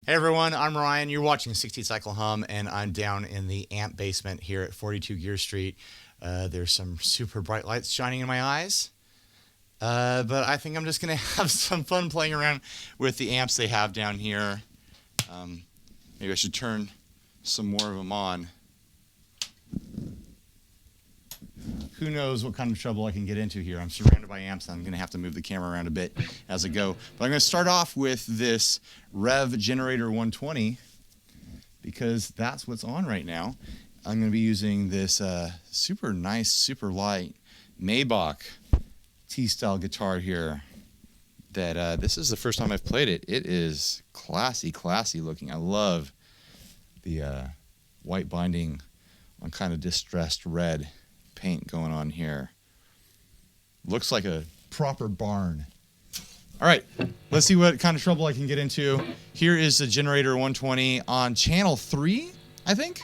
Hey everyone, I'm Ryan. You're watching 60 Cycle Hum, and I'm down in the amp basement here at 42 Gear Street. There's some super bright lights shining in my eyes, but I think I'm just going to have some fun playing around with the amps they have down here. Maybe I should turn some more of them on. Who knows what kind of trouble I can get into here. I'm surrounded by amps, and I'm going to have to move the camera around a bit as I go. But I'm going to start off with this REVV Generator 120 because that's what's on right now. I'm going to be using this super nice, super light Maybach T-style guitar here. This is the first time I've played it. It is classy looking. I love the white binding on kind of distressed red paint going on here. Looks like a proper barn. All right, let's see what kind of trouble I can get into. Here is the Generator 120 on channel 3, I think.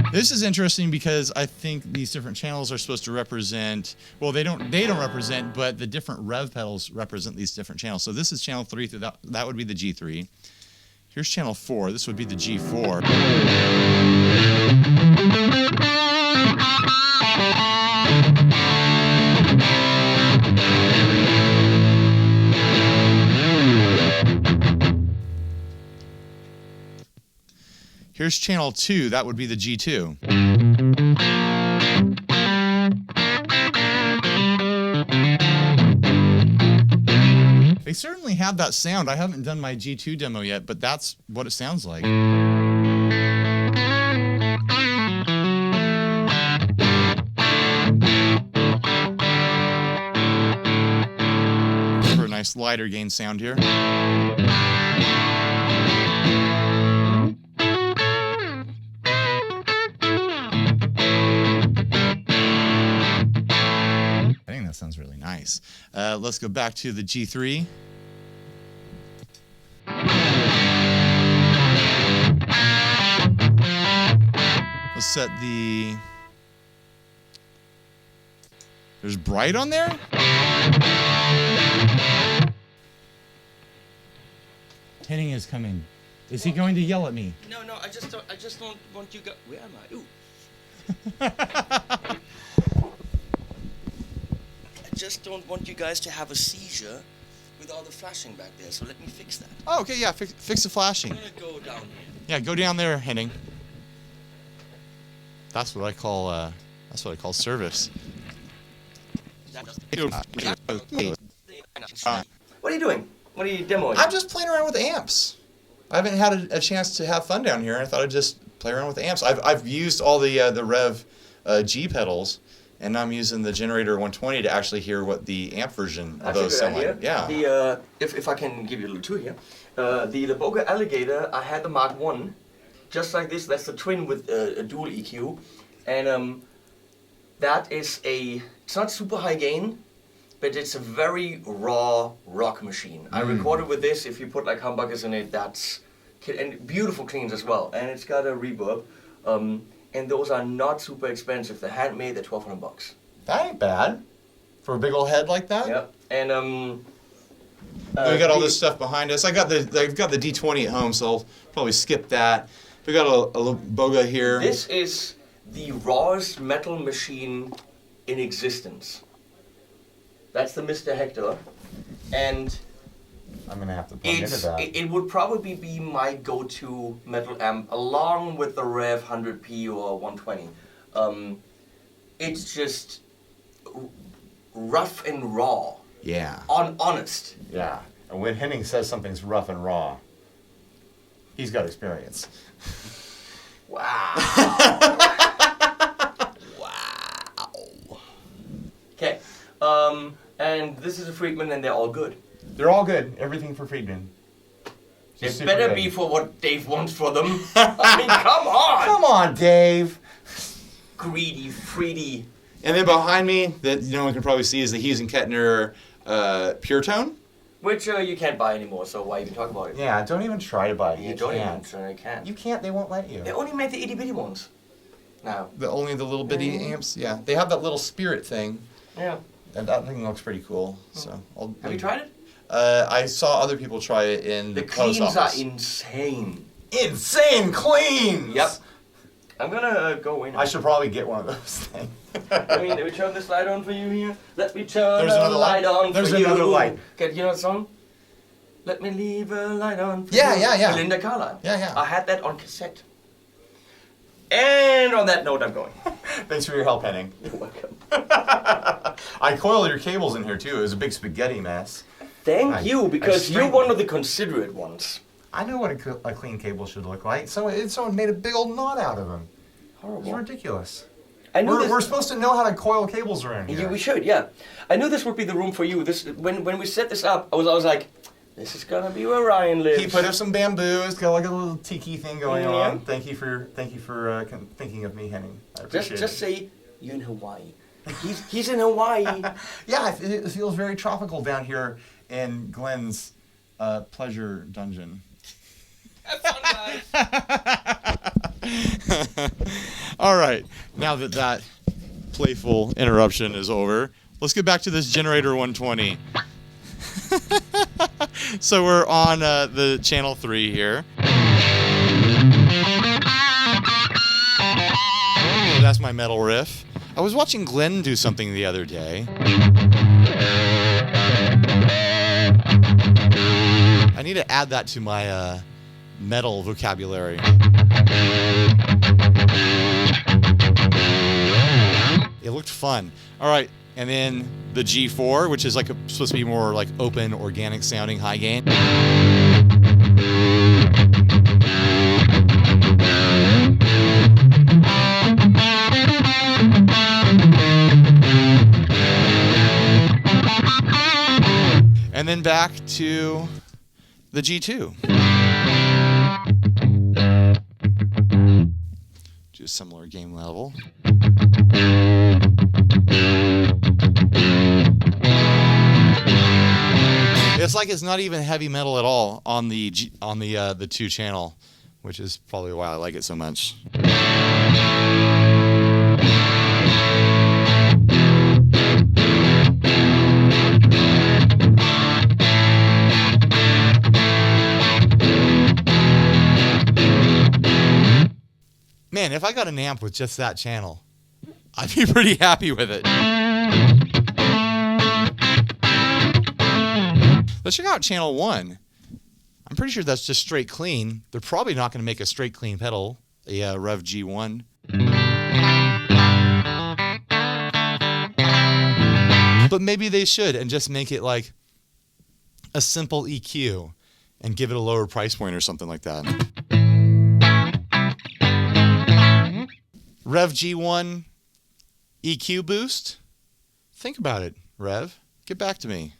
This is interesting because I think these different channels are supposed to represent, well, they don't represent, but the different rev pedals represent these different channels. So this is channel 3, so that would be the G3. Here's channel 4, this would be the G4. Here's channel 2, that would be the G2. They certainly have that sound. I haven't done my G2 demo yet, but that's what it sounds like. For a nice lighter gain sound here. That sounds really nice. Let's go back to the G3. Let's set the... There's bright on there? Henning is coming. Is he going to yell at me? No, I just don't want you guys... Where am I? Ooh. I just don't want you guys to have a seizure with all the flashing back there, so let me fix that. Oh, okay, yeah, fix the flashing. I'm gonna go down here. Yeah, go down there, Henning. That's what I call service. What are you doing? What are you demoing? I'm just playing around with amps. I haven't had a chance to have fun down here. I thought I'd just play around with the amps. I've used all the REV G pedals, and I'm using the Generator 120 to actually hear what the amp version of those sound like. Yeah. The if I can give you a little tour here, the Laboga Alligator, I had the Mark 1, just like this. That's the twin with a dual EQ, and that is it's not super high gain, but it's a very raw rock machine. I recorded with this. If you put like humbuckers in it, and beautiful cleans as well, and it's got a reverb. And those are not super expensive. They're handmade. They're $1,200. That ain't bad for a big old head like that. Yep. And we got all this stuff behind us. I've got the D20 at home, so I'll probably skip that. We got a Laboga here. This is the rawest metal machine in existence. That's the Mr. Hector, and I'm gonna have to plug into that. It would probably be my go-to metal amp, along with the Rev 100P or 120. It's just rough and raw. Yeah. Honest. Yeah. And when Henning says something's rough and raw, he's got experience. Wow. Wow. Okay. And this is a Friedman, and they're all good. They're all good. Everything for Friedman. It better be for what Dave wants for them. I mean, come on! Come on, Dave. Greedy, Freedy. And then behind me, that no one can probably see, is the Hughes&Kettner Pure Tone. which you can't buy anymore, so why even talk about it? Yeah, don't even try to buy it. You don't even try, you can't. You can't, they won't let you. They only make the itty bitty ones now. Only the little bitty amps? Yeah. They have that little spirit thing. Yeah. And that thing looks pretty cool. So Have you tried it? I saw other people try it in the post cleans office. are insane. Insane cleans! Yep. I'm gonna go in. I should probably get one of those things. Let me turn this light on for you here. Let me turn There's another light on There's for you. another light. Okay, you know that song? Let me leave a light on for Yeah, you. yeah, yeah. Linda Carlisle. Yeah, yeah. I had that on cassette. And on that note, I'm going. Thanks for your help, Henning. You're welcome. I coiled your cables in here too. It was a big spaghetti mess. Thank you, because you're straightened one of the considerate ones. I know what a clean cable should look like. Someone made a big old knot out of them. Horrible. It's ridiculous. I knew We're supposed to know how to coil cables around here. We should, yeah. I knew this would be the room for you. This when we set this up, I was like, this is gonna be where Ryan lives. He put up some bamboo. It's got like a little tiki thing going Yeah. on. Thank you for thinking of me, Henning. I appreciate Just it. say you're in Hawaii. He's in Hawaii. Yeah, it feels very tropical down here in Glenn's pleasure dungeon. All right, now that playful interruption is over, let's get back to this generator 120. So we're on the channel 3 here. That's my metal riff. I was watching Glenn do something the other day. I need to add that to my metal vocabulary. It looked fun. All right, and then the G4, which is like supposed to be more like open, organic sounding high gain. And then back to the G2. Just similar game level. It's like it's not even heavy metal at all on the 2 channel, which is probably why I like it so much. Man, if I got an amp with just that channel, I'd be pretty happy with it. Let's check out channel 1. I'm pretty sure that's just straight clean. They're probably not going to make a straight clean pedal, a Rev G1. But maybe they should and just make it like a simple EQ and give it a lower price point or something like that. Rev G1 EQ boost? Think about it, Rev. Get back to me.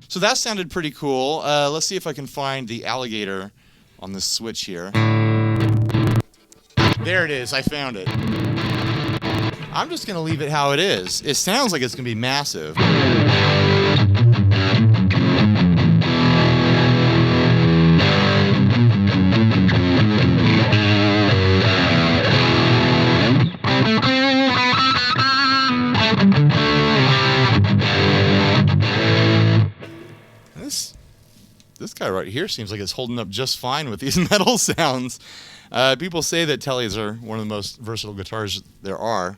So that sounded pretty cool. Let's see if I can find the alligator on this switch here. There it is. I found it. I'm just going to leave it how it is. It sounds like it's going to be massive. This guy right here seems like it's holding up just fine with these metal sounds. People say that Tellys are one of the most versatile guitars there are.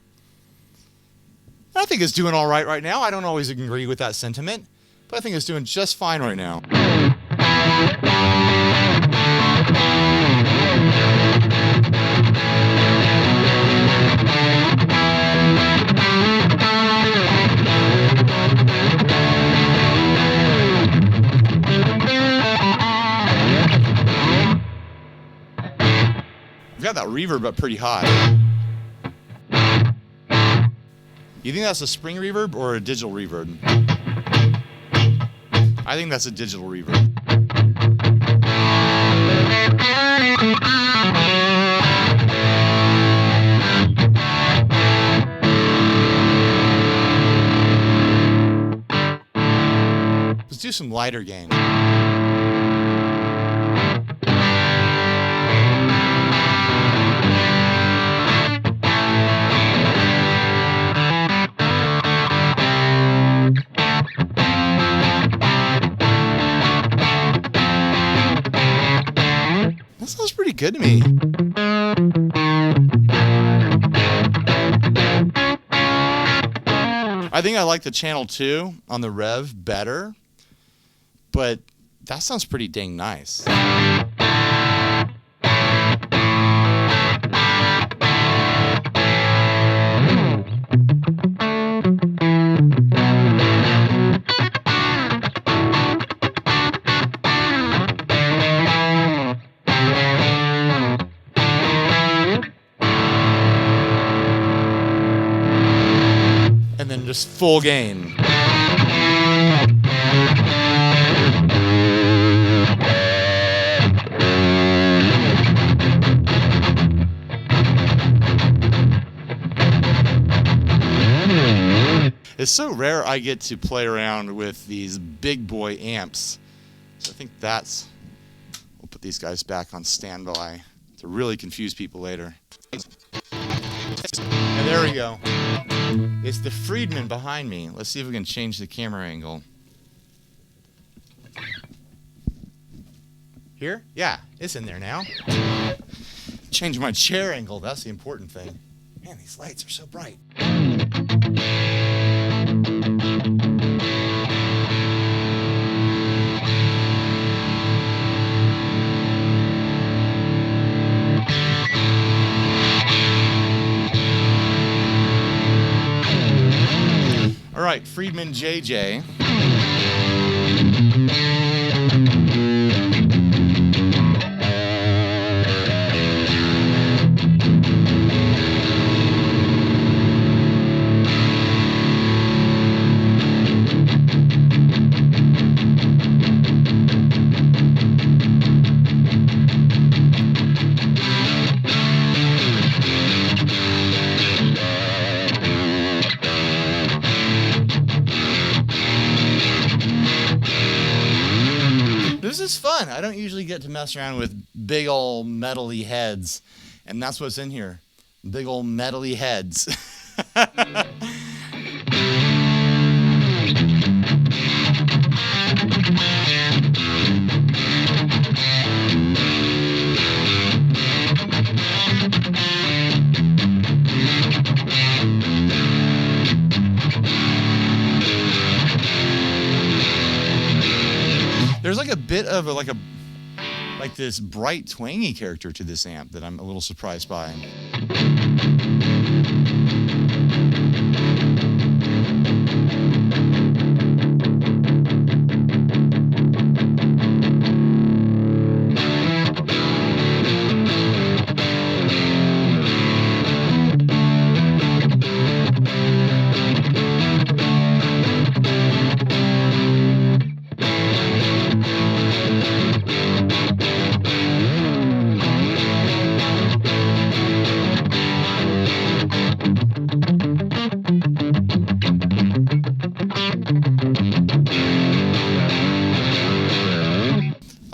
I think it's doing all right now. I don't always agree with that sentiment, but I think it's doing just fine right now. Got that reverb up pretty high. You think that's a spring reverb or a digital reverb? I think that's a digital reverb. Let's do some lighter gain. That sounds pretty good to me. I think I like the channel 2 on the Rev better, but that sounds pretty dang nice. And then just full gain. It's so rare I get to play around with these big boy amps. So I think we'll put these guys back on standby to really confuse people later. And there we go. It's the Friedman behind me. Let's see if we can change the camera angle. Here? Yeah, it's in there now. Change my chair angle, that's the important thing. Man, these lights are so bright. All right, Friedman JJ. This is fun. I don't usually get to mess around with big old metally heads, and that's what's in here. Big old metally heads. There's like a bit of like this bright twangy character to this amp that I'm a little surprised by.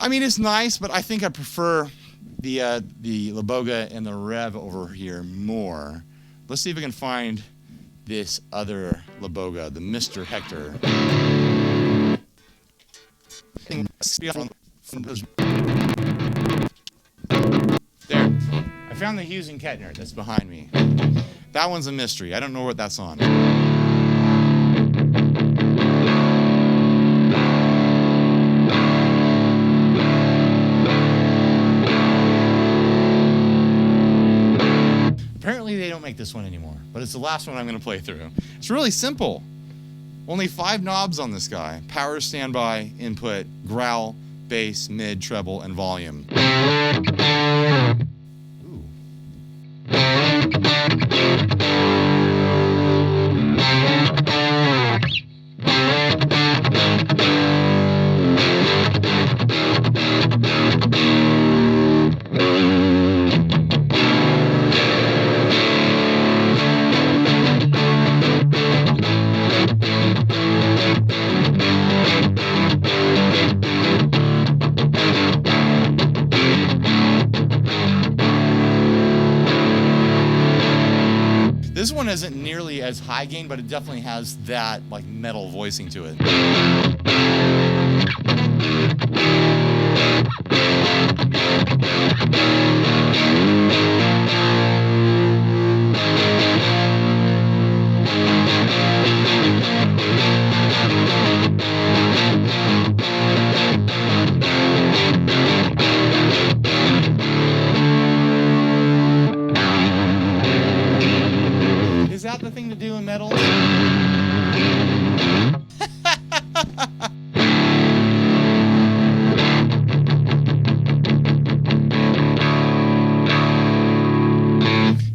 I mean, it's nice, but I think I prefer the Laboga and the Rev over here more. Let's see if we can find this other Laboga, the Mr. Hector. There. I found the Hughes&Kettner that's behind me. That one's a mystery. I don't know what that's on. Apparently they don't make this one anymore, but it's the last one I'm going to play through. It's really simple. Only 5 knobs on this guy. Power, standby, input, growl, bass, mid, treble, and volume. Ooh. isn't nearly as high gain, but it definitely has that like metal voicing to it. Is that the thing to do in metal?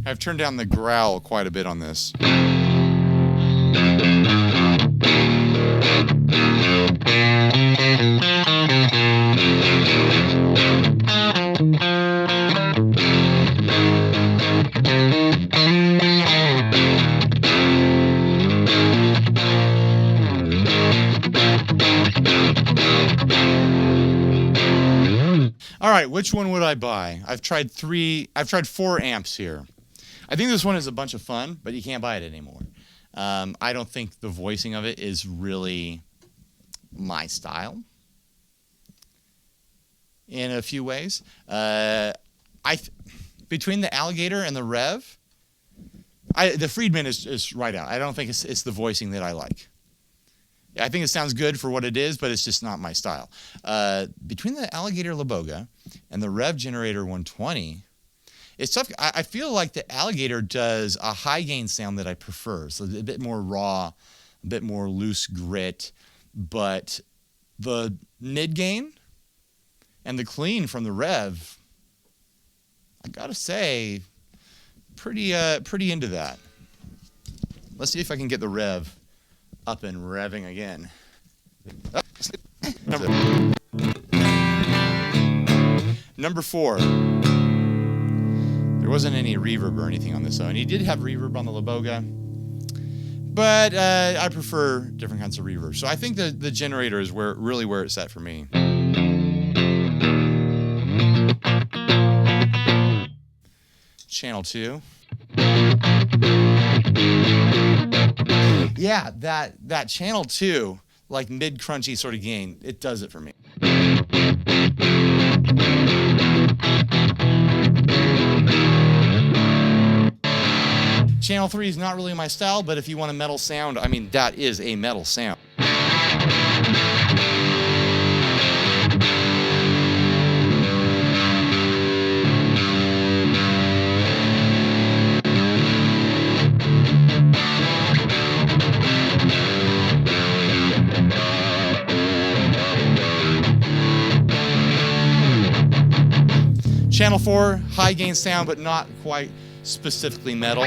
I've turned down the growl quite a bit on this. All right, which one would I buy? I've tried 4 amps here. I think this one is a bunch of fun, but you can't buy it anymore. I don't think the voicing of it is really my style in a few ways. Between the Alligator and the Rev, the Friedman is right out. I don't think it's the voicing that I like. I think it sounds good for what it is, but it's just not my style. Between the Alligator Laboga and the Rev Generator 120, it's tough. I feel like the Alligator does a high gain sound that I prefer. So a bit more raw, a bit more loose grit, but the mid gain and the clean from the Rev, I gotta say, pretty into that. Let's see if I can get the Rev up and revving again. Number 4. There wasn't any reverb or anything on this, though, and he did have reverb on the Laboga, but I prefer different kinds of reverb. So I think the generator is really where it's at for me. Channel 2. Yeah, that channel 2, like mid crunchy sort of gain, it does it for me. Channel 3 is not really my style, but if you want a metal sound, I mean, that is a metal sound. Channel 4, high gain sound, but not quite specifically metal.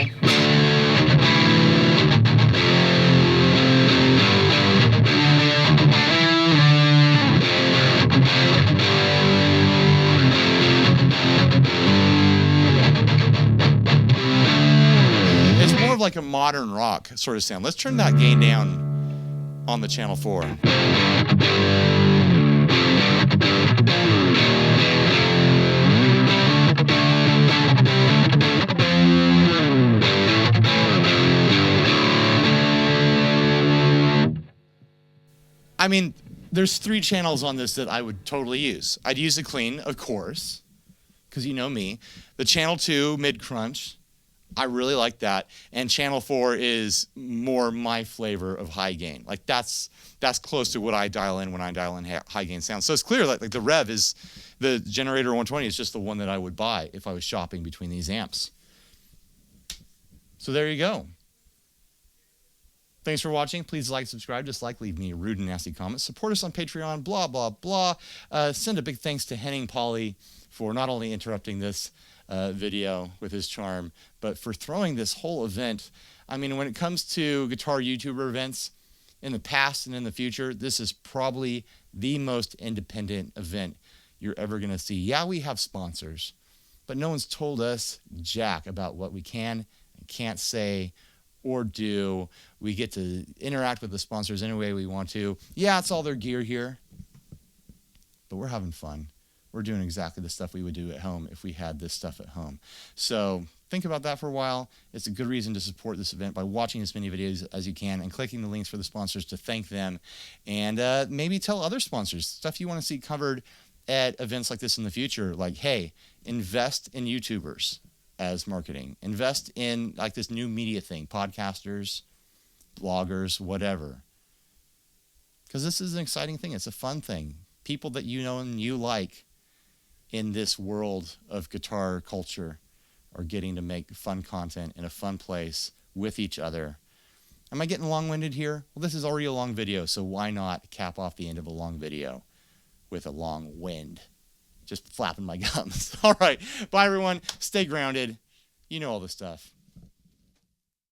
It's more of like a modern rock sort of sound. Let's turn that gain down on the Channel 4. I mean, there's 3 channels on this that I would totally use. I'd use the clean, of course, because you know me. The Channel 2 mid-crunch, I really like that. And Channel 4 is more my flavor of high gain. Like that's close to what I dial in when I dial in high gain sound. So it's clear like the Rev is, the Generator 120 is just the one that I would buy if I was shopping between these amps. So there you go. Thanks for watching. Please like, subscribe, dislike, leave me a rude and nasty comment. Support us on Patreon, blah, blah, blah. Send a big thanks to Henning Polly for not only interrupting this video with his charm, but for throwing this whole event. I mean, when it comes to guitar YouTuber events in the past and in the future, this is probably the most independent event you're ever going to see. Yeah, we have sponsors, but no one's told us jack about what we can and can't say or do. We get to interact with the sponsors any way we want to. Yeah, it's all their gear here, but we're having fun. we're doing exactly the stuff we would do at home if we had this stuff at home. So think about that for a while. It's a good reason to support this event by watching as many videos as you can and clicking the links for the sponsors to thank them. And maybe tell other sponsors stuff you want to see covered at events like this in the future. Like, hey, invest in YouTubers as marketing. Invest in like this new media thing, podcasters, bloggers, whatever. Because this is an exciting thing. It's a fun thing. People that you know and you like in this world of guitar culture are getting to make fun content in a fun place with each other. Am I getting long-winded here? Well, this is already a long video, so why not cap off the end of a long video with a long wind? Just flapping my gums. All right. Bye, everyone. Stay grounded. You know all the stuff.